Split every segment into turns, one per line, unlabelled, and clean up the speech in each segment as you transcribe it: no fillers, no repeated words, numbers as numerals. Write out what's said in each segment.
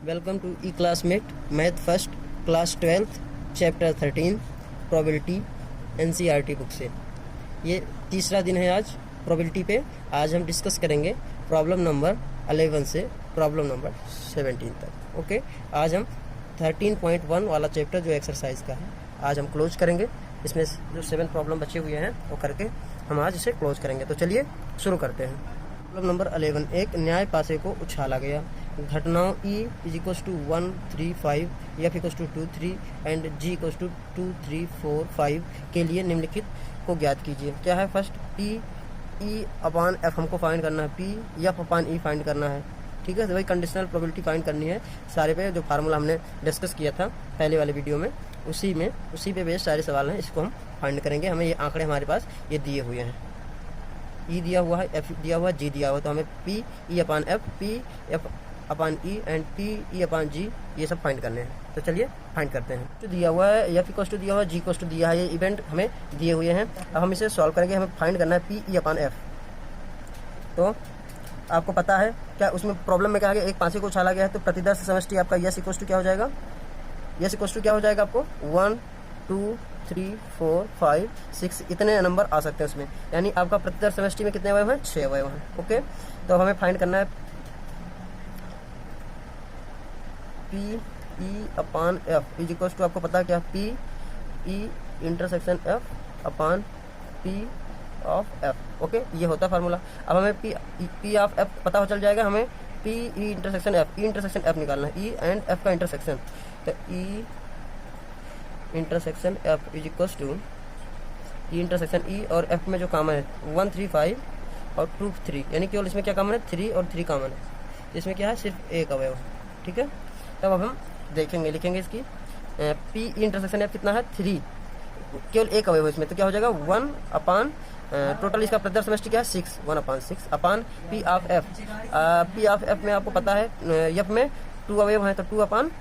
Welcome to e classmate math first class 12th chapter 13 probability NCERT book से। ये तीसरा दिन है आज प्रोबेबिलिटी पे। आज हम डिस्कस करेंगे प्रॉब्लम नंबर 11 से प्रॉब्लम नंबर 17 तक। ओके, आज हम 13.1 वाला चैप्टर जो एक्सरसाइज का है आज हम क्लोज करेंगे। इसमें जो 7 प्रॉब्लम बचे हुए हैं वो करके हम आज इसे क्लोज करेंगे। तो चलिए शुरू करते हैं। प्रॉब्लम नंबर 11, एक न्याय पासे को उछाला गया। घटनाओं E = 1 3 5, F = 2 3 एंड G = 2 3 4 5 के लिए निम्नलिखित को ज्ञात कीजिए। क्या है? फर्स्ट P E/F हमको फाइंड करना है, P F/E फाइंड करना है। ठीक है, तो वही कंडीशनल प्रोबेबिलिटी फाइंड करनी है। सारे पे जो फार्मूला हमने डिस्कस किया था पहले वाले वीडियो में, उसी पे बेस्ड सारे सवाल हैं। इसको हम फाइंड करेंगे। हमें ये आंकड़े हमारे पास ये दिए हुए हैं। E दिया हुआ है, F दिया हुआ है, G दिया हुआ है। तो हमें P E/F, P F/E and P E/G ये सब फाइंड करने हैं। तो चलिए फाइंड करते हैं। तो दिया हुआ है F = दिया हुआ है, G = दिया है। ये इवेंट हमें दिए हुए हैं। अब हम इसे सॉल्व करेंगे। हमें फाइंड करना है P E/F। तो आपको पता है क्या उसमें प्रॉब्लम में क्या है? एक पासे को उछाला गया है तो प्रतिदर्श समष्टि आपका यस = क्या हो जाएगा? यस = क्या हो जाएगा आपको? 1 2 3 4 5 6 इतने नंबर आ सकते हैं उसमें। यानी आपका प्रतिदर्श समष्टि में कितने अवयव हैं? 6 अवयव हैं। ओके, तो हमें फाइंड करना है P E/F = आपको पता है क्या? P E × F/P/F। ओके, ये होता है फार्मूला। अब हमें P/F पता हो चल जाएगा। हमें P E × F निकालना है। E एंड F का इंटरसेक्शन। तो E × F E और F में जो कॉमन है 1 3 5 और 2 3, यानी केवल इसमें क्या कॉमन है? 3 और 3 कॉमन है। इसमें क्या है? सिर्फ एक अवयव। ठीक है, तब अब हम देखेंगे, लिखेंगे इसकी P E × F कितना है? 3, केवल एक अवयव इसमें। तो क्या हो जाएगा? 1 टोटल इसका प्रतिदर्श समष्टि क्या है? 6, 1/6 अपान P/F। P/F में आपको पता है F में 2 अवयव हैं, तो 2 अपान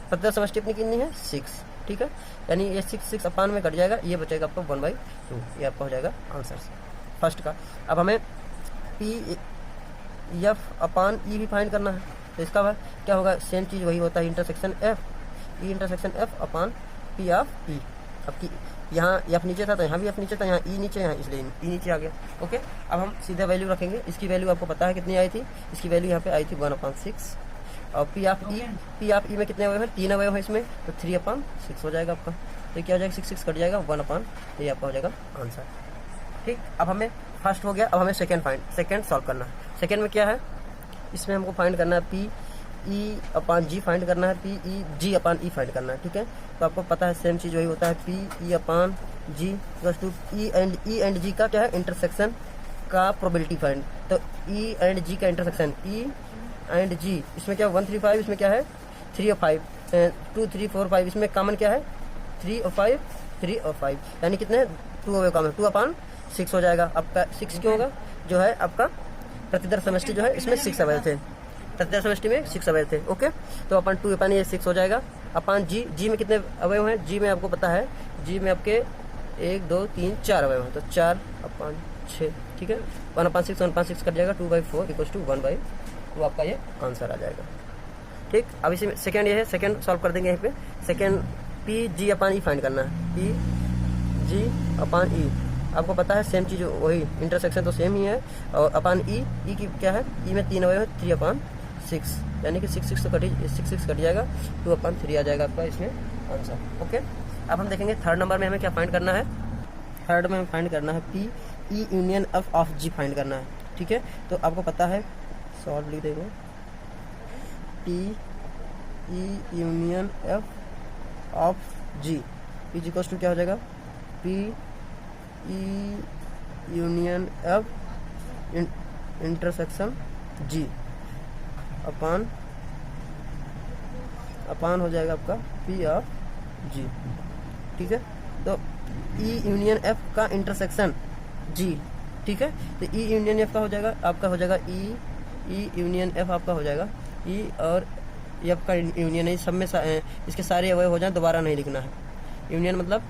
प्रतिदर्श समष्टि अपनी कितनी है? 6। ठीक है, यानी ये 6 अपान में कट जाएगा, ये बचेगा आपको 1/2। ये आपका हो जाएगा आंसर फर्स्ट का। अब हमें P/E भी फाइंड करना है। तो इसका क्या होगा? सेम चीज़ वही होता है, इंटरसेक्शन F E × F अपान P/E। अब की यहाँ F नीचे था तो यहाँ भी F नीचे था, यहाँ E नीचे, यहाँ इसलिए E नीचे आ गया। ओके, अब हम सीधा वैल्यू रखेंगे। इसकी वैल्यू आपको पता है कितनी आई थी? इसकी वैल्यू यहाँ पे आई थी 1/6। और P/E में कितने अवयव हैं? 3 अवयव है इसमें, तो 3/6 हो जाएगा आपका। तो क्या हो जाएगा? 6 कट जाएगा, 1/, ये आपका हो जाएगा आंसर। ठीक, अब हमें फर्स्ट हो गया। अब हमें सेकेंड सॉल्व करना है। सेकेंड में क्या है? इसमें हमको फाइंड करना है P E/G फाइंड करना है, P E/G/E फाइंड करना है। ठीक है, तो आपको पता है सेम चीज़ वही होता है, P E/G + E and G का क्या है? इंटरसेक्शन का प्रोबेबिलिटी फाइंड। तो E एंड G का इंटरसेक्शन E एंड G, इसमें क्या 1 3 5, इसमें क्या है 3 और 5, 2 3 4 5, इसमें कॉमन क्या है? 3 और 5, 3 और 5, यानी कितने? 2 अवयव कॉमन, 2/6 हो जाएगा आपका। 6 क्यों होगा? जो है आपका प्रतिदर्श समष्टि जो है इसमें 6 अवयव थे, प्रतिदर्श समष्टि में 6 अवयव थे। ओके, तो अपन 2/6 हो जाएगा अपान G में कितने अवयव हैं? G में आपको पता है, G में आपके 1 2 3 4 अवयव हैं, तो 4/6। ठीक है, 1/6 1/6 कट जाएगा, 2/4 = 1/, वो आपका ये आंसर आ जाएगा। ठीक, अब इसी में सेकेंड ये है, सेकेंड सॉल्व कर देंगे। यहाँ पे सेकेंड P G/E फाइंड करना है। P G/E आपको पता है सेम चीज़ वही, इंटरसेक्शन तो सेम ही है। और अपान E की क्या है? E में 3 अवयव है, 3/6, यानी कि 6 कट जाएगा, 2/3 आ जाएगा आपका इसमें आंसर। ओके, अब हम देखेंगे थर्ड नंबर में हमें क्या फाइंड करना है। थर्ड में हमें फाइंड करना है P E/F फाइंड करना है। ठीक है, तो आपको पता है, सॉल्व लिख देंगे, P E/F = क्या हो जाएगा? P E/F इंटरसेक्शन G अपान हो जाएगा आपका P/G। ठीक है, तो E/F का इंटरसेक्शन G। ठीक है, तो E/F का हो जाएगा आपका, हो जाएगा E/F आपका हो जाएगा E और F का यूनियन है। सब में इसके सारे अवयव हो जाए, दोबारा नहीं लिखना है। यूनियन मतलब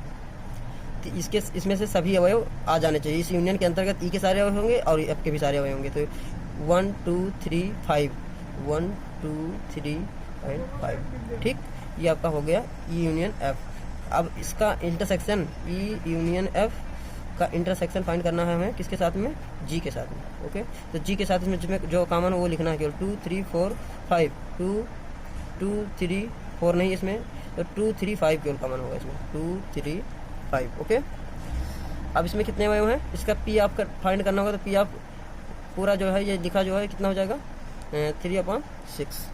इसमें से सभी अवयव आ जाने चाहिए। इस यूनियन के अंतर्गत E के सारे अवयव होंगे और F के भी सारे अवयव होंगे। तो 1 2 3 5, 1 2 3 0.5। ठीक, ये आपका हो गया ई यूनियन एफ। अब इसका इंटरसेक्शन ई यूनियन एफ का इंटरसेक्शन फाइंड करना है हमें किसके साथ में, जी के साथ में। ओके, तो जी के साथ इसमें जिसमें जो कॉमन हो वो लिखना है केवल 2 3 4 5। 2 3 4 नहीं इसमें, तो 2 3 5 केवल कॉमन होगा इसमें, 2 3 5। ओके, अब इसमें कितने अवयव हैं, इसका पी आपका फाइंड करना होगा, तो पी आप पूरा जो है ये लिखा जो है कितना हो जाएगा 3/6।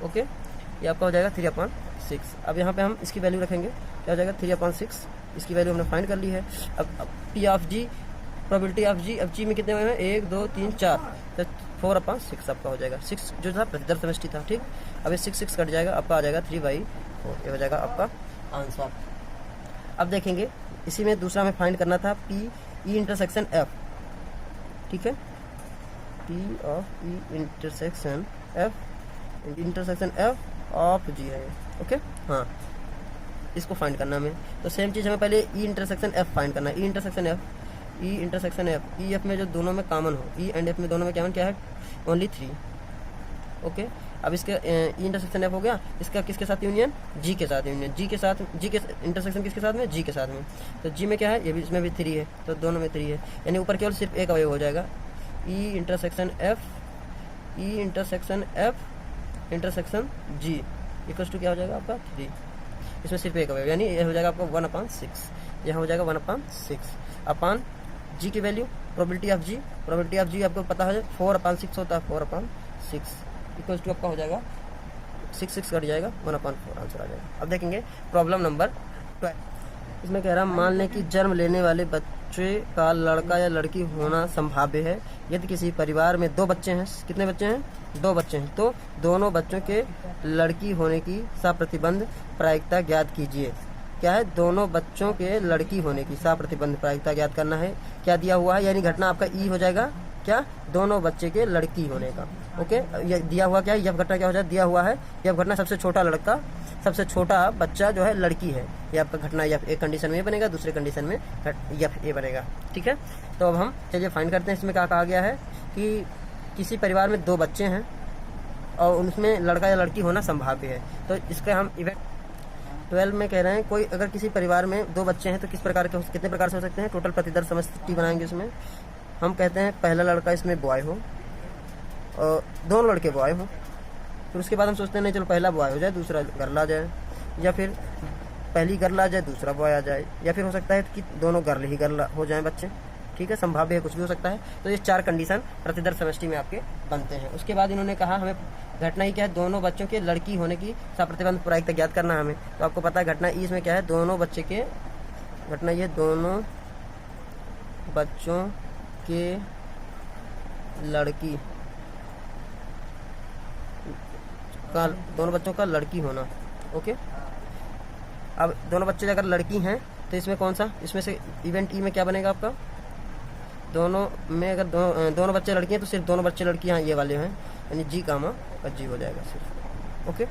ओके, ये आपका हो जाएगा 3/6। अब यहाँ पे हम इसकी वैल्यू रखेंगे, क्या हो जाएगा 3/6। इसकी वैल्यू हमने फाइंड कर ली है। अब P of G, probability of G, अब जी में कितने हुए हैं 1 2 3 4, तो 4/6 आपका हो जाएगा। 6 जो था प्रतिदर्श समष्टि था। ठीक, अब ये 6 कट जाएगा, आपका आ जाएगा 3/4। ये हो जाएगा आपका आंसर। अब देखेंगे इसी में दूसरा हमें फाइंड करना था पी ई इंटरसेक्शन एफ। ठीक है, P of E intersection F of G है। ओके, हाँ, इसको फाइंड करना हमें, तो सेम चीज़ हमें पहले ई इंटरसेक्शन एफ फाइंड करना है। ई इंटरसेक्शन एफ, ई एफ में जो दोनों में कॉमन हो, ई एंड एफ में दोनों में कॉमन क्या है, ओनली 3। ओके, अब इसके ई इंटरसेक्शन एफ हो गया, इसका किसके साथ यूनियन, जी के साथ यूनियन, जी के इंटरसेक्शन किसके साथ में, जी के साथ में। तो जी में क्या है, ये भी इसमें भी 3 है, तो दोनों में 3 है, यानी ऊपर केवल सिर्फ एक अवयव हो जाएगा। E intersection F intersection G equals to क्या हो जाएगा आपका 3। इसमें सिर्फ एक अवयव, यानी ये हो जाएगा आपका 1/6। यहाँ हो जाएगा 1/6 अपान जी की वैल्यू, प्रोबेबिलिटी ऑफ जी आपको पता है 4/6 होता है, 4/6 इक्वल्स टू आपका हो जाएगा 6 कट जाएगा, 1/4 आंसर आ जाएगा। अब देखेंगे प्रॉब्लम नंबर 12। इसमें कह रहा है मान लें कि जन्म लेने वाले बच्चे का लड़का या लड़की होना संभाव्य है यदि किसी परिवार में 2 बच्चे हैं। कितने बच्चे हैं, 2 बच्चे हैं, तो दोनों बच्चों के लड़की होने की सप्रतिबंध प्रायिकता ज्ञात कीजिए। क्या है, दोनों बच्चों के लड़की होने की सप्रतिबंध प्रायिकता ज्ञात करना है। क्या दिया हुआ है, यानी घटना आपका ई हो जाएगा क्या, दोनों बच्चे के लड़की होने का। ओके, ये दिया हुआ क्या है, यह घटना क्या हो जाए, दिया हुआ है यह घटना सबसे छोटा लड़का, सबसे छोटा बच्चा जो है लड़की है, ये आपका घटना यह एक कंडीशन में बनेगा, दूसरे कंडीशन में यह ए बनेगा। ठीक है, तो अब हम चलिए फाइंड करते हैं। इसमें क्या कहा गया है कि किसी परिवार में 2 बच्चे हैं और उनमें लड़का या लड़की होना संभाव्य है, तो इसका हम इवेंट 12 में कह रहे हैं कोई अगर किसी परिवार में 2 बच्चे हैं तो कितने प्रकार से हो सकते हैं, टोटल प्रतिदर्श समष्टि बनाएंगे। उसमें हम कहते हैं पहला लड़का इसमें बॉय हो और दोनों लड़के बॉय हो, फिर उसके बाद हम सोचते हैं नहीं चलो पहला बॉय हो जाए दूसरा गर्ल आ जाए, या फिर पहली गर्ल आ जाए दूसरा बॉय आ जाए, या फिर हो सकता है कि दोनों गर्ल ही गर्ल हो जाएं बच्चे। ठीक है, संभाव्य है, कुछ भी हो सकता है। तो ये 4 कंडीशन प्रतिदर्श समष्टि में आपके बनते हैं। उसके बाद इन्होंने कहा हमें घटना ही क्या है, दोनों बच्चों के लड़की होने की सप्रतिबंध प्रायिकता ज्ञात करना है हमें। तो आपको पता है घटना ई इसमें क्या है, दोनों बच्चे के, घटना ये दोनों बच्चों के लड़की का, दोनों बच्चों का लड़की होना। ओके, अब दोनों बच्चे अगर लड़की हैं तो इसमें कौन सा, इसमें से इवेंट ई में क्या बनेगा आपका, दोनों में अगर दोनों बच्चे लड़की हैं तो सिर्फ दोनों बच्चे लड़की हैं ये वाले हैं, यानी जी कामा और जी हो जाएगा सिर्फ। ओके,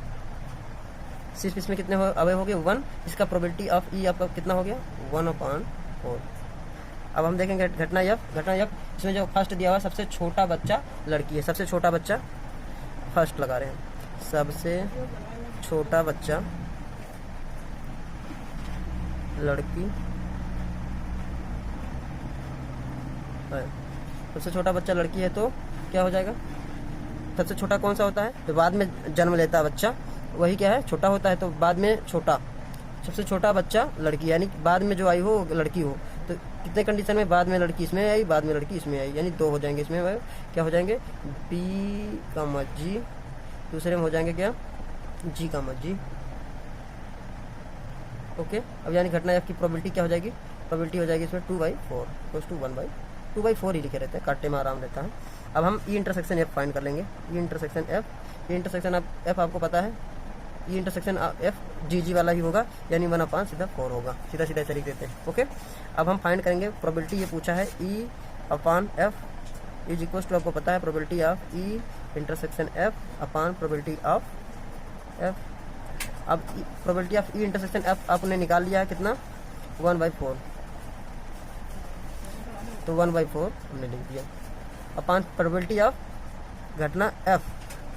सिर्फ इसमें कितने अवयव हो गए 1। इसका प्रोबेबिलिटी ऑफ ई आपका कितना हो गया 1/4। अब हम देखेंगे घटना यफ, इसमें जो फर्स्ट दिया हुआ सबसे छोटा बच्चा लड़की है, सबसे छोटा बच्चा फर्स्ट लगा रहे हैं, सबसे छोटा बच्चा लड़की है, सबसे छोटा बच्चा लड़की है, तो क्या हो जाएगा, सबसे छोटा कौन सा होता है, तो बाद में जन्म लेता है बच्चा वही क्या है छोटा होता है, तो बाद में छोटा, सबसे छोटा बच्चा लड़की, यानी बाद में जो आई हो लड़की हो। तो कितने कंडीशन में, बाद में लड़की इसमें आई, बाद में लड़की इसमें आई, यानी 2 हो जाएंगे इसमें, क्या हो जाएंगे बी कामा जी, दूसरे में हो जाएंगे क्या जी कामा जी। ओके, अब यानी घटना एफ की प्रोबेबिलिटी क्या हो जाएगी, प्रोबेबिलिटी हो जाएगी इसमें 2/4 इक्वल्स टू 2/4 ही लिखे रहते हैं, काटने में आराम रहता है। अब हम ई इंटरसेक्शन एफ फाइंड कर लेंगे। ई इंटरसेक्शन एफ आपको पता है, ई इंटरसेक्शन एफ जी वाला ही होगा, यानी 1/4 होगा, सीधा ऐसे लिख देते हैं। ओके, अब हम फाइंड करेंगे प्रोबेबिलिटी, ये पूछा है E/F इज इक्वल्स टू, आपको पता है probability of E intersection F upon probability of F. अब probability of E intersection F आपने निकाल लिया है कितना 1/4, तो 1/4 हमने लिख दिया अपान प्रोबेबिलिटी ऑफ घटना एफ,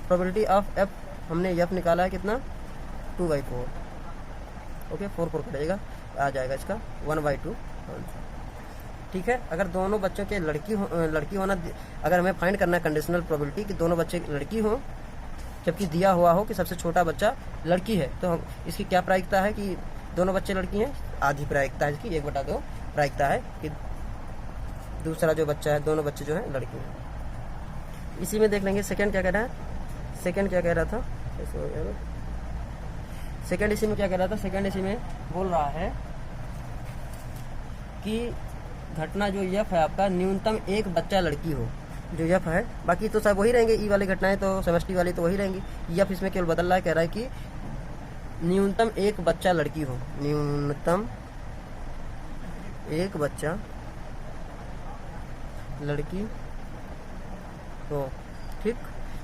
प्रोबेबिलिटी ऑफ एफ हमने एफ निकाला है कितना 2/4। ओके 4 कटेगा, आ जाएगा इसका 1/2 आंसर। ठीक है, अगर दोनों बच्चों के लड़की होना, अगर हमें फाइंड करना है कंडीशनल प्रोबेबिलिटी कि दोनों बच्चे लड़की हो जबकि दिया हुआ हो कि सबसे छोटा बच्चा लड़की है, तो हम इसकी क्या प्रायिकता है कि दोनों बच्चे लड़की हैं, आधी प्रायिकता है इसकी, 1/2 प्रायिकता है कि दूसरा जो बच्चा है, दोनों बच्चे जो हैं लड़की हैं। इसी में देख लेंगे सेकंड क्या कह रहा है। सेकंड क्या कह रहा था, सेकंड इसी में क्या कह रहा था, सेकंड इसी में बोल रहा है कि घटना जो यफ है आपका, न्यूनतम एक बच्चा लड़की हो, जो यफ है। बाकी तो सब वही रहेंगे, ई वाली घटनाएं तो समष्टि वाली तो वही रहेंगी। यफ इसमें केवल बदल रहा है, कह रहा है कि न्यूनतम एक बच्चा लड़की हो, न्यूनतम एक बच्चा लड़की हो। ठीक,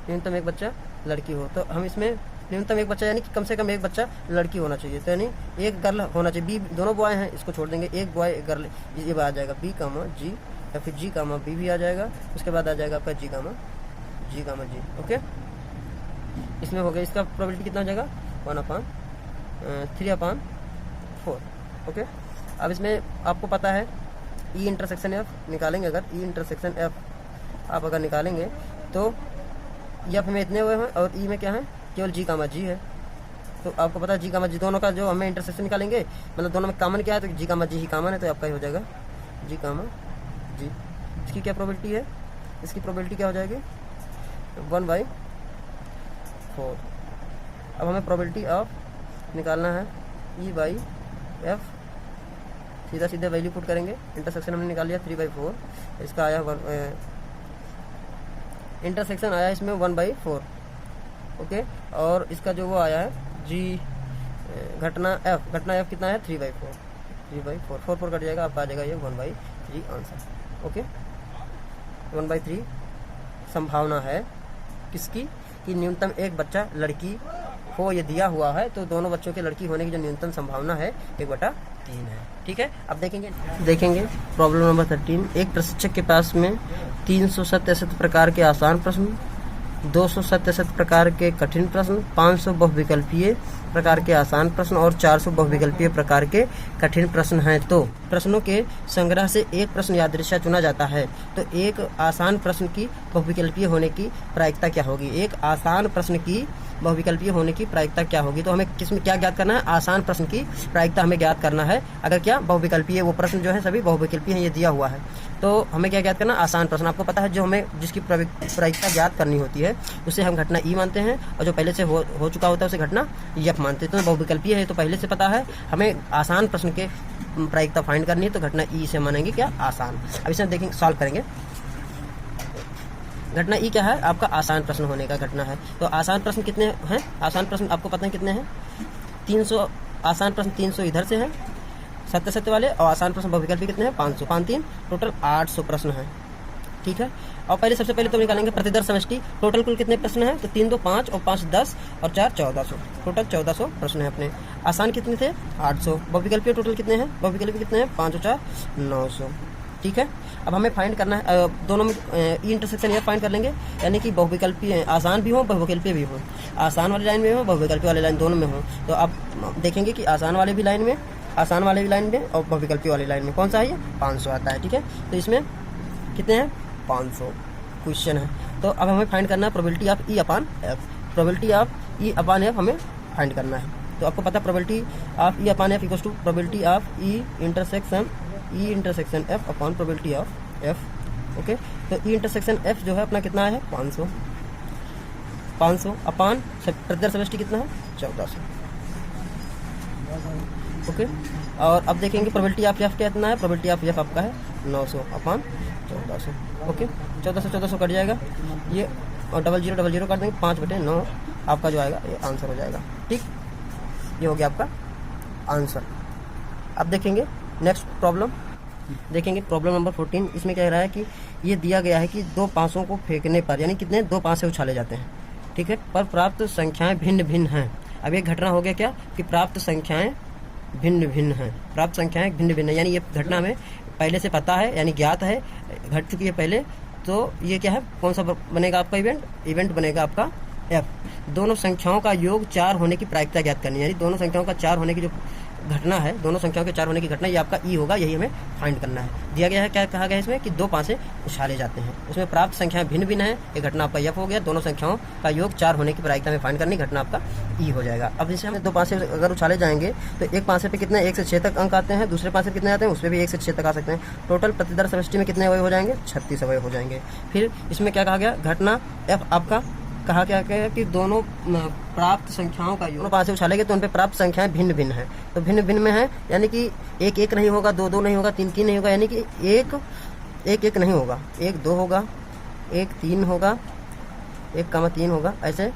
न्यूनतम एक बच्चा लड़की हो, तो हम इसमें न्यूनतम एक बच्चा यानी कि कम से कम एक बच्चा लड़की होना चाहिए, तो यानी एक गर्ल होना चाहिए। बी दोनों बॉय हैं, इसको छोड़ देंगे, एक बॉय एक गर्ल, ये आ जाएगा बी कामा जी, या फिर जी कामा बी भी आ जाएगा। उसके बाद आ जाएगा आपका जी कामा जी। ओके, इसमें हो गया, इसका प्रोबेबिलिटी कितना हो जाएगा 1/3/4। ओके, अब इसमें आपको पता है ई इंटरसेक्शन एफ निकालेंगे, अगर ई इंटरसेक्शन एफ आप अगर निकालेंगे तो एफ में इतने हुए हैं और ई में क्या है, केवल जी कामा जी है। तो आपको पता है जी कामा जी दोनों का जो हमें इंटरसेक्शन निकालेंगे, मतलब दोनों में कॉमन क्या है, तो जी कामा जी ही कॉमन है, तो आपका ही हो जाएगा जी कामा जी। इसकी क्या प्रोबेबिलिटी है, इसकी प्रोबेबिलिटी क्या हो जाएगी 1/4। अब हमें प्रोबेबिलिटी ऑफ निकालना है E/F, सीधा सीधा वैल्यू पुट करेंगे। इंटरसेक्शन हमने निकाल लिया 3/4, इसका आया इंटरसेक्शन आया इसमें 1/4। ओके, और इसका जो वो आया है जी घटना एफ कितना है 3/4 4 कट जाएगा, आपका आ जाएगा ये 1/3 आंसर। ओके, 1/3 संभावना है किसकी, कि न्यूनतम एक बच्चा लड़की हो, ये दिया हुआ है, तो दोनों बच्चों के लड़की होने की जो न्यूनतम संभावना है 1/3 है। ठीक है, अब देखेंगे प्रॉब्लम नंबर 13। एक प्रशिक्षक के पास में 367 प्रकार के आसान प्रश्न, 267 प्रकार के कठिन प्रश्न, 500 बहुविकल्पीय प्रकार के आसान प्रश्न और 400 बहुविकल्पीय प्रकार के कठिन प्रश्न हैं। तो प्रश्नों के संग्रह से एक प्रश्न यादृच्छा चुना जाता है, तो एक आसान प्रश्न की बहुविकल्पीय होने की प्रायिकता क्या होगी। एक आसान प्रश्न की बहुविकल्पीय होने की प्रायिकता क्या होगी, तो हमें किसमें क्या ज्ञात करना है, आसान प्रश्न की प्रायिकता हमें ज्ञात करना है। अगर क्या बहुविकल्पीय, वो प्रश्न जो है सभी बहुविकल्पीय हैं, ये दिया हुआ है, तो हमें क्या ज्ञात करना, आसान प्रश्न। आपको पता है जो हमें जिसकी प्रायिकता ज्ञात करनी होती है उसे हम घटना ई मानते हैं, और जो पहले से हो चुका होता है उसे घटना यफ मानते हैं। तो बहुविकल्पीय है तो पहले से पता है, हमें आसान प्रश्न के प्रायिकता फाइंड करनी है, तो घटना ई से मानेंगे क्या, आसान। अब इसे देखेंगे, सॉल्व करेंगे। घटना ई क्या है, आपका आसान प्रश्न होने का घटना है। तो आसान प्रश्न कितने हैं, आसान प्रश्न आपको पता है कितने हैं, 300 आसान प्रश्न 300 इधर से है सत्य वाले, और आसान प्रश्न बहुविकल्पी कितने हैं 500, 5 3 टोटल 800 प्रश्न हैं। ठीक है, और सबसे पहले तो निकालेंगे प्रतिदर्श समष्टि। टोटल कुल कितने प्रश्न हैं, तो 3 2 5 और 5 10 और 4 1400, टोटल 1400 प्रश्न हैं अपने। आसान कितने थे 800, बहुविकल्पीय टोटल कितने हैं, बहुविकल्पीय कितने हैं 5 और 4 900। ठीक है, अब हमें फाइंड करना है दोनों में ई इंटरसेक्शन ये फाइंड कर लेंगे, यानी कि बहुविकल्पीय आसान भी हो बहुविकल्पीय भी हो, आसान वाली लाइन में हो बहुविकल्पीय वाली लाइन दोनों में हो। तो आप देखेंगे कि आसान वाले भी लाइन में और बहुविकल्पीय वाली लाइन में कौन सा है, ये 500 आता है। ठीक है, तो इसमें कितने हैं 500 क्वेश्चन है। तो अब हमें फाइंड करना है probability of E upon F, probability of E upon F हमें फाइंड करना है। तो आपको पता है probability of E upon F equals to probability of E intersection F upon probability of F. Okay, तो ई इंटरसेक्शन एफ जो है अपना कितना है 500 अपान प्रतिदर्श समष्टि कितना है 1400। ओके, और अब देखेंगे प्रोबेबिलिटी ऑफ एफ कितना है, प्रोबेबिलिटी ऑफ एफ आपका है 900 अपान 1400। ओके, 1400 कट जाएगा ये, और 00 कर देंगे, 5/9 आपका जो आएगा ये आंसर हो जाएगा। ठीक, ये हो गया आपका आंसर। अब देखेंगे नेक्स्ट प्रॉब्लम, देखेंगे प्रॉब्लम नंबर 14। इसमें क्या रहा है कि ये दिया गया है कि 2 पासों को फेंकने पर, यानी कितने 2 पासे उछाले जाते हैं, ठीक है, पर प्राप्त संख्याएं भिन्न भिन्न हैं। अब ये घटना हो गया क्या कि प्राप्त संख्याएं भिन्न भिन्न हैं, प्राप्त संख्याएं भिन्न भिन्न है, यानी ये घटना में पहले से पता है, यानी ज्ञात है, घट चुकी है पहले। तो ये क्या है, कौन सा बनेगा आपका इवेंट बनेगा आपका एफ। दोनों संख्याओं का योग 4 होने की प्रायिकता ज्ञात करनी है, यानी दोनों संख्याओं का 4 होने की जो घटना है, दोनों संख्याओं के 4 होने की घटना, ये आपका ई होगा, यही हमें फाइंड करना है। दिया गया है, क्या कहा गया है इसमें कि 2 पासे उछाले जाते हैं, उसमें प्राप्त संख्याएं भिन्न भिन्न है, ये घटना आपका एफ हो गया। दोनों संख्याओं का योग 4 होने की प्रायिकता में फाइंड करनी, घटना आपका ई हो जाएगा। अब जैसे हमें 2 पासे अगर उछाले जाएंगे तो एक पासे पे कितने 1 से 6 तक अंक आते हैं, दूसरे पासे कितने आते हैं, उसमें भी 1 से 6 तक आ सकते हैं। टोटल प्रतिदर समष्टि में कितने अवयव हो जाएंगे, 36 अवयव हो जाएंगे। फिर इसमें क्या कहा गया, घटना एफ आपका कहा क्या है कि दोनों प्राप्त संख्याओं का योग पासे उछालेंगे तो उन पे प्राप्त संख्याएं भिन्न भिन्न है, तो भिन्न भिन्न में है, यानी कि 1 1 नहीं होगा, 2 2 नहीं होगा, 3 3 नहीं होगा, यानी कि 1 1 1 नहीं होगा, 1 2 होगा, 1 3 होगा, 1 3 होगा, ऐसे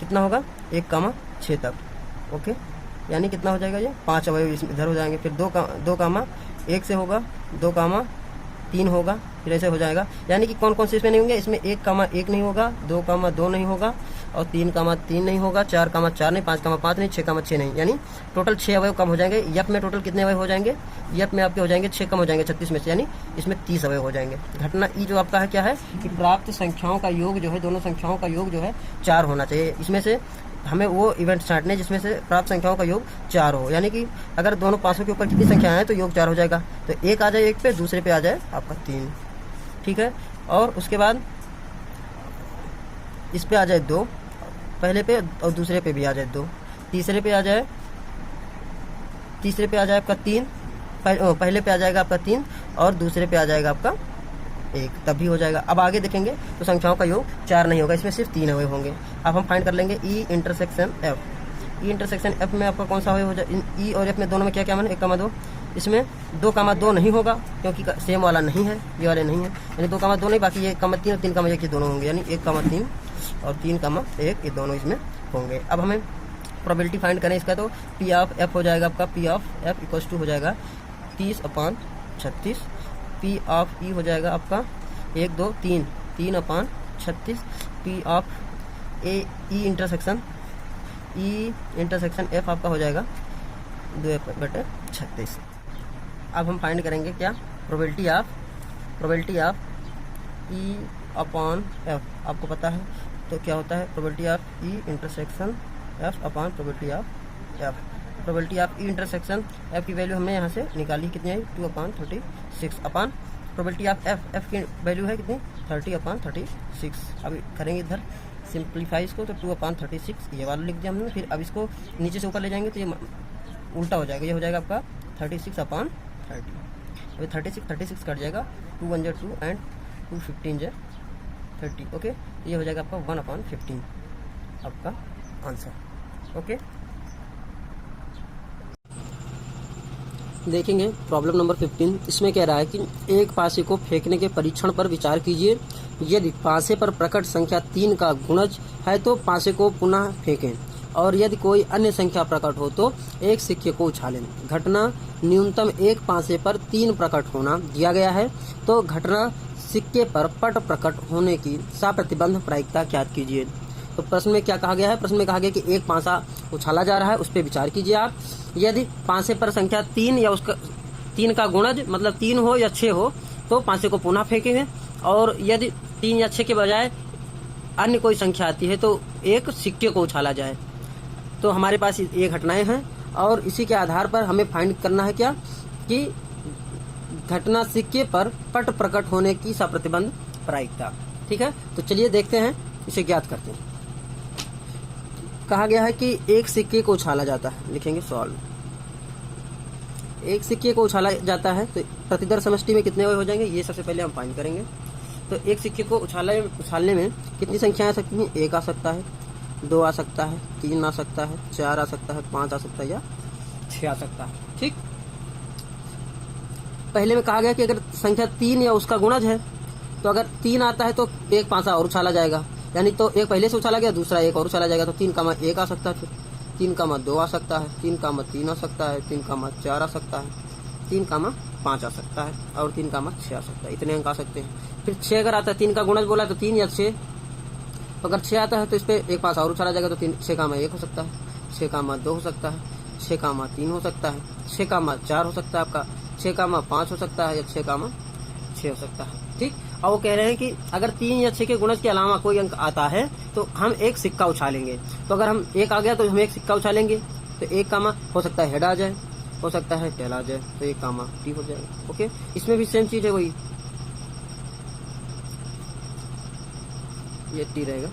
कितना होगा 1 6 तक। ओके, यानी कितना हो जाएगा, ये 5 अवयव इधर हो जाएंगे। फिर 2 कामा 1 से होगा, 2 कामा 3 होगा, फिर ऐसे हो जाएगा। यानी कि कौन कौन से इसमें नहीं होंगे, इसमें 1 कामा 1 नहीं होगा, 2 कामा 2 नहीं होगा, और 3 कामा 3 नहीं होगा, 4 कामा 4 नहीं, 5 कामा 5 नहीं, 6 कामा 6 नहीं, यानी टोटल 6 अवयव कम हो जाएंगे। यप में टोटल कितने अवयव हो जाएंगे, यप में आपके हो जाएंगे 6 कम हो जाएंगे 36 में से, यानी इसमें 30 अवयव हो जाएंगे। घटना ई जो आपका है क्या है कि प्राप्त संख्याओं का योग जो है, दोनों संख्याओं का योग जो है 4 होना चाहिए। इसमें से हमें वो इवेंट छांटने जिसमें से प्राप्त संख्याओं का योग 4 हो, यानी कि अगर दोनों पासों के ऊपर कितनी संख्याएं हैं तो योग 4 हो जाएगा। तो एक आ जाए 1 पे, दूसरे पे आ जाए आपका 3, ठीक है। और उसके बाद इस पे आ जाए 2 पहले पे, और दूसरे पे भी आ जाए 2, तीसरे पे आ जाए आपका 3, पहले पे आ जाएगा आपका 3 और दूसरे पे आ जाएगा आपका 1, तब भी हो जाएगा। अब आगे देखेंगे तो संख्याओं का योग 4 नहीं होगा, इसमें सिर्फ 3 अवयव होंगे। अब हम फाइंड कर लेंगे ई इंटरसेक्शन एफ। ई इंटरसेक्शन एफ में आपका कौन सा अवयव हो जाए, ई और एफ में दोनों में क्या क्या माने, 1 कामा 2, इसमें 2 कामा 2 नहीं होगा क्योंकि सेम वाला नहीं है, ये वाले नहीं है, यानी 2 कामा 2 नहीं, बाकी ये कामा 3 और 3 कामा 1 ये दोनों होंगे, यानी 1 कामा 3 और 3 कामा 1 ये दोनों इसमें होंगे। अब हमें प्रोबेबिलिटी फाइंड करें इसका, तो पी ऑफ एफ हो जाएगा आपका, P of F equals to हो जाएगा 30/36, पी ऑफ ई हो जाएगा आपका 1 2 3 3/36, P of A E intersection F आपका हो जाएगा 2/36। अब हम फाइंड करेंगे क्या, probability of E upon F, आपको पता है तो क्या होता है, probability of E intersection F upon probability of F. Probability of E intersection F की वैल्यू हमने यहाँ से निकाली, कितनी है 2/36 अपॉन प्रोबेबिलिटी ऑफ एफ की वैल्यू है कितनी 30/36। अभी करेंगे इधर सिंप्लीफाई इसको, तो 2/36 ये वाला लिख दिया हमने। फिर अब इसको नीचे से ऊपर ले जाएंगे तो ये उल्टा हो जाएगा, ये हो जाएगा आपका 36/30। अभी 36 कट जाएगा, 2 1 2 एंड 2 15 30। ओके, ये हो जाएगा आपका 1/15 आपका आंसर। ओके, देखेंगे प्रॉब्लम नंबर 15। इसमें कह रहा है कि एक पासे को फेंकने के परीक्षण पर विचार कीजिए। यदि पासे पर प्रकट संख्या 3 का गुणज है तो पासे को पुनः फेंकें, और यदि कोई अन्य संख्या प्रकट हो तो एक सिक्के को उछालें। घटना न्यूनतम एक पासे पर 3 प्रकट होना दिया गया है, तो घटना सिक्के पर पट प्रकट होने की सप्रतिबंध प्रायिकता ज्ञात कीजिए। तो प्रश्न में क्या कहा गया है, प्रश्न में कहा गया कि एक पासा उछाला जा रहा है, उस पर विचार कीजिए आप। यदि पासे पर संख्या 3 या उसका 3 का गुणज मतलब 3 हो या 6 हो तो पासे को पुनः फेंकेंगे, और यदि 3 या 6 के बजाय अन्य कोई संख्या आती है तो एक सिक्के को उछाला जाए। तो हमारे पास ये घटनाएं हैं, और इसी के आधार पर हमें फाइंड करना है क्या कि घटना सिक्के पर पट प्रकट होने की सप्रतिबंध प्रायिकता। ठीक है, तो चलिए देखते हैं, इसे ज्ञात करते हैं। कहा गया है कि एक सिक्के को उछाला जाता है, लिखेंगे सॉल्व। एक सिक्के को उछाला जाता है तो प्रतिदर समष्टि में कितने हो जाएंगे, ये सबसे पहले हम फाइंड करेंगे। तो एक सिक्के को उछालने में कितनी संख्याएं आ सकती हैं, 1 आ सकता है, 2 आ सकता है, 3 आ सकता है, 4 आ सकता है, 5 आ सकता है या 6 आ सकता है। ठीक, पहले में कहा गया कि अगर संख्या 3 या उसका गुणज है तो अगर 3 आता है तो एक पासा और उछाला जाएगा, यानी तो एक पहले से उछाला गया, दूसरा एक और उछाला जाएगा, तो 3,1 आ सकता है, फिर 3,2 आ सकता है, 3,3 आ सकता है, 3,4 आ सकता है, 3,5 आ सकता है, और 3,6 आ सकता है। इतने अंक आ सकते हैं। फिर 6 अगर आता है, 3 का गुणज बोला तो 3 या 6, तो अगर 6 आता है तो इस पर एक पासा और उछाला जाएगा, तो 6,1 हो सकता है, 6,2 हो सकता है, 6,3 हो सकता है, 6,4 हो सकता है आपका, 6,5 हो सकता है, या 6 हो सकता है। ठीक, और वो कह रहे हैं कि अगर 3 या 6 के गुणज के अलावा कोई अंक आता है तो हम एक सिक्का उछालेंगे। तो अगर हम 1 आ गया तो हम एक सिक्का उछालेंगे, तो 1 कामा हो सकता है हेड आ जाए, हो सकता है टेल आ जाए, तो 1 कामा टी हो जाएगा। ओके, इसमें भी सेम चीज है, वही ये टी रहेगा,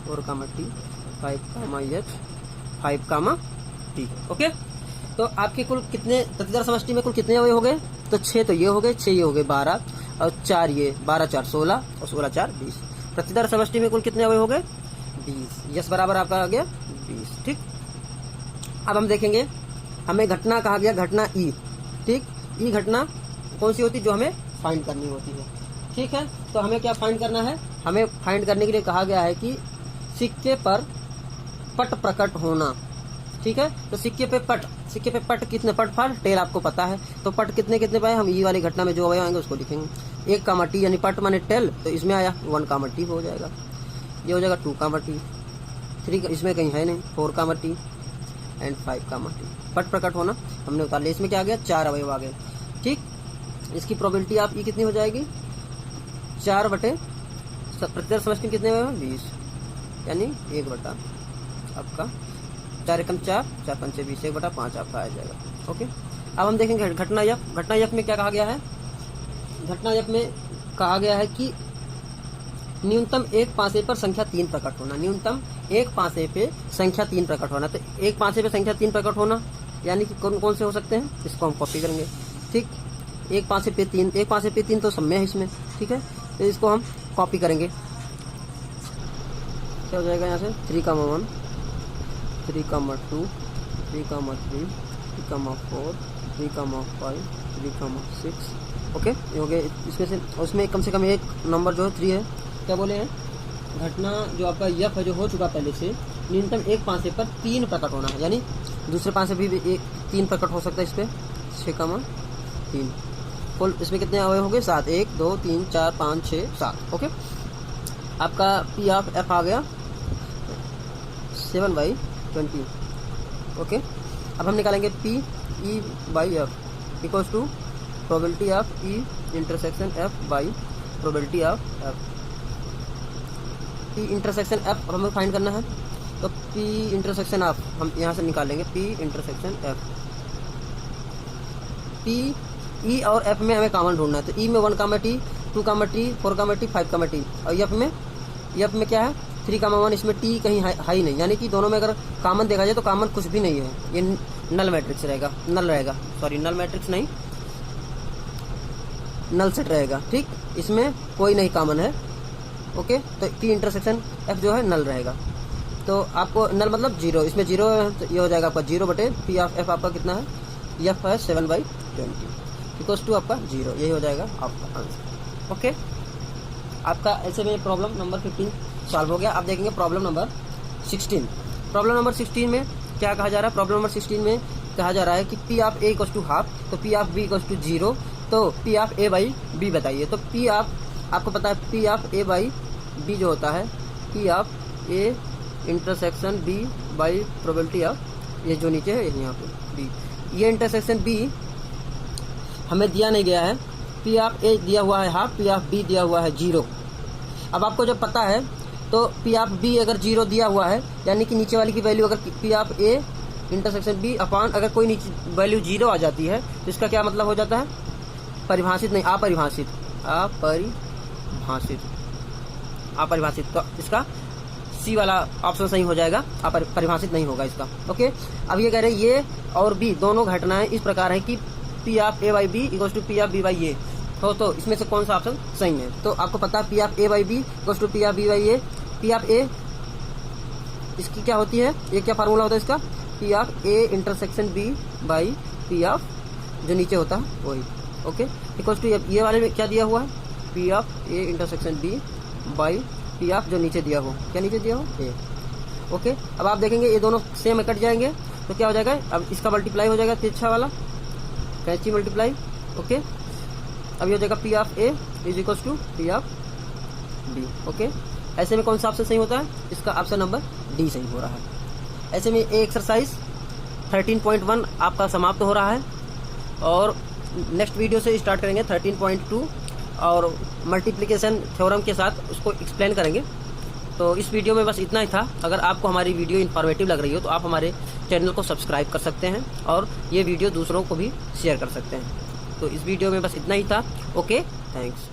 4 कामा टी, 5 कामा एच, 5 कामा टी। ओके, तो आपके कुल कितने प्रतिदर समष्टि में कुल कितने अवयव हो गए? तो 6 तो ये हो गए, 6 ये हो गए 12, और 4 ये 12 4 16 और 16 4 20। प्रतिदर समष्टि में कुल कितने अवयव हो गए? 20। यस बराबर आपका आ गया 20। ठीक, अब हम देखेंगे, हमें घटना कहा गया, घटना ई। ठीक, ई घटना कौन सी होती है? जो हमें फाइंड करनी होती है। ठीक है, तो हमें क्या फाइंड करना है? हमें फाइंड करने के लिए कहा गया है कि सिक्के पर पट प्रकट होना। ठीक है, तो सिक्के पे पट कितने पट फॉर टेल आपको पता है, तो पट कितने कितने पाए? हम ई वाली घटना में जो अवयव आएंगे उसको लिखेंगे। 1 कामा टी यानी पट माने टेल, तो इसमें आया 1 कामा टी हो जाएगा, ये हो जाएगा 2 कामा टी, 3 इसमें कहीं है नहीं, 4 कामा टी एंड 5 कामा टी। पट प्रकट होना हमने उतार लिया, इसमें क्या आ गया? 4 अवयव आ गए। ठीक, इसकी प्रोबेबिलिटी आप ई कितनी हो जाएगी? 4 बटे प्रतिदर समष्टि में कितने अवयव? 20, यानी 1 बटा आपका 4 एकम 4, 4 पंचे 20, 1 बटा 5 आपका आ जाएगा। ओके, अब हम देखेंगे घटना यफ। घटना यफ में क्या कहा गया है? घटना यफ में कहा गया है कि न्यूनतम एक पासे पर संख्या 3 प्रकट होना। न्यूनतम एक पासे पे संख्या 3 प्रकट होना, तो एक पासे पे संख्या 3 प्रकट होना यानी कि कौन कौन से हो सकते हैं? इसको हम कॉपी करेंगे। ठीक, एक पासे पे 3, एक पासे पे 3 तो सब में है इसमें। ठीक है, तो इसको हम कॉपी करेंगे। क्या हो जाएगा यहाँ से? 3 कामा 1, 3 कामा 2, 3 कामा 3, 3 कामा 4, 3 कामा 5, 3 कामा 6। ओके, ये हो गया। इसमें से उसमें कम से कम एक नंबर जो है 3 है। क्या बोले हैं? घटना जो आपका यफ है, जो हो चुका पहले से, न्यूनतम एक पासे पर 3 प्रकट होना है, यानी दूसरे पासे भी एक 3 प्रकट हो सकता है। इस पे 6 कामा 3, कुल इसमें कितने अवयव हो गए? 7, 1 2 3 4 5 6 7। ओके, आपका पी ऑफ एफ आ गया 7/20। ओके, अब हम निकालेंगे P E by F equals to probability of E intersection F by probability of F. P intersection F हमें फाइंड करना है, तो पी इंटरसेक्शन ऑफ हम यहाँ से निकालेंगे, P intersection F. P E और एफ में हमें कॉमन ढूंढना है, तो ई में 1 कामा टी, 2 कामा टी, 4 कामा टी, 5 कामा टी, और एफ में क्या है? 3 कामा 1। इसमें टी कहीं है ही नहीं, यानी कि दोनों में अगर कॉमन देखा जाए तो कॉमन कुछ भी नहीं है, ये नल मैट्रिक्स रहेगा, नल मैट्रिक्स नहीं, नल सेट रहेगा। ठीक, इसमें कोई नहीं कॉमन है। ओके, तो पी इंटरसेक्शन एफ जो है नल रहेगा, तो आपको नल मतलब 0, इसमें 0 है, तो ये हो जाएगा आपका 0 बटे पी ऑफ एफ आपका कितना है? एफ है 7/20 इक्वल्स टू आपका 0, यही हो जाएगा आपका आंसर। ओके, आपका ऐसे में प्रॉब्लम नंबर 15 सॉल्व हो गया। आप देखेंगे प्रॉब्लम नंबर 16। प्रॉब्लम नंबर 16 में क्या कहा जा रहा है? प्रॉब्लम नंबर 16 में कहा जा रहा है कि P of A equals to half, तो P of B equals to 0, तो P of A by B बताइए। तो पी ऑफ आपको पता है, P of A by B जो होता है, P of A intersection B by probability of, ये जो नीचे है यहाँ पे बी, ये इंटरसेक्शन बी हमें दिया नहीं गया है। पी ऑफ ए दिया हुआ है हाफ, पी ऑफ बी दिया हुआ है 0। अब आपको जब पता है तो पी ऑफ बी अगर 0 दिया हुआ है, यानी कि नीचे वाली की वैल्यू अगर P of A intersection B upon अगर कोई नीचे वैल्यू 0 आ जाती है, तो इसका क्या मतलब हो जाता है? परिभाषित नहीं, अपरिभाषित। तो इसका सी वाला ऑप्शन सही हो जाएगा, परिभाषित नहीं होगा इसका। ओके, अब ये कह रहे हैं ये और बी दोनों घटनाएं इस प्रकार है कि P of A by B equals to P of B by A हो, तो इसमें से कौन सा ऑप्शन सही है? तो आपको पता है P of A by B equals to P of B by A. P of A इसकी क्या होती है? ये क्या फार्मूला होता है इसका? P of A intersection B by P of जो नीचे होता है वही। ओके, इक्वल्स टू ये वाले में क्या दिया हुआ है? P of A intersection B by P of जो नीचे दिया हो, क्या नीचे दिया हो? ए। ओके, अब आप देखेंगे ये दोनों सेम कट जाएंगे, तो क्या हो जाएगा? अब इसका मल्टीप्लाई हो जाएगा तिरछा वाला, कैंची मल्टीप्लाई। ओके, अब ये हो जाएगा P of A is equals to P of B. Okay, ऐसे में कौन सा ऑप्शन सही होता है? इसका ऑप्शन नंबर डी सही हो रहा है। ऐसे में ये एक्सरसाइज 13.1 आपका समाप्त हो रहा है, और नेक्स्ट वीडियो से स्टार्ट करेंगे 13.2 और मल्टीप्लिकेशन थ्योरम के साथ उसको एक्सप्लेन करेंगे। तो इस वीडियो में बस इतना ही था। अगर आपको हमारी वीडियो इन्फॉर्मेटिव लग रही हो तो आप हमारे चैनल को सब्सक्राइब कर सकते हैं और ये वीडियो दूसरों को भी शेयर कर सकते हैं। तो इस वीडियो में बस इतना ही था। Okay, thanks.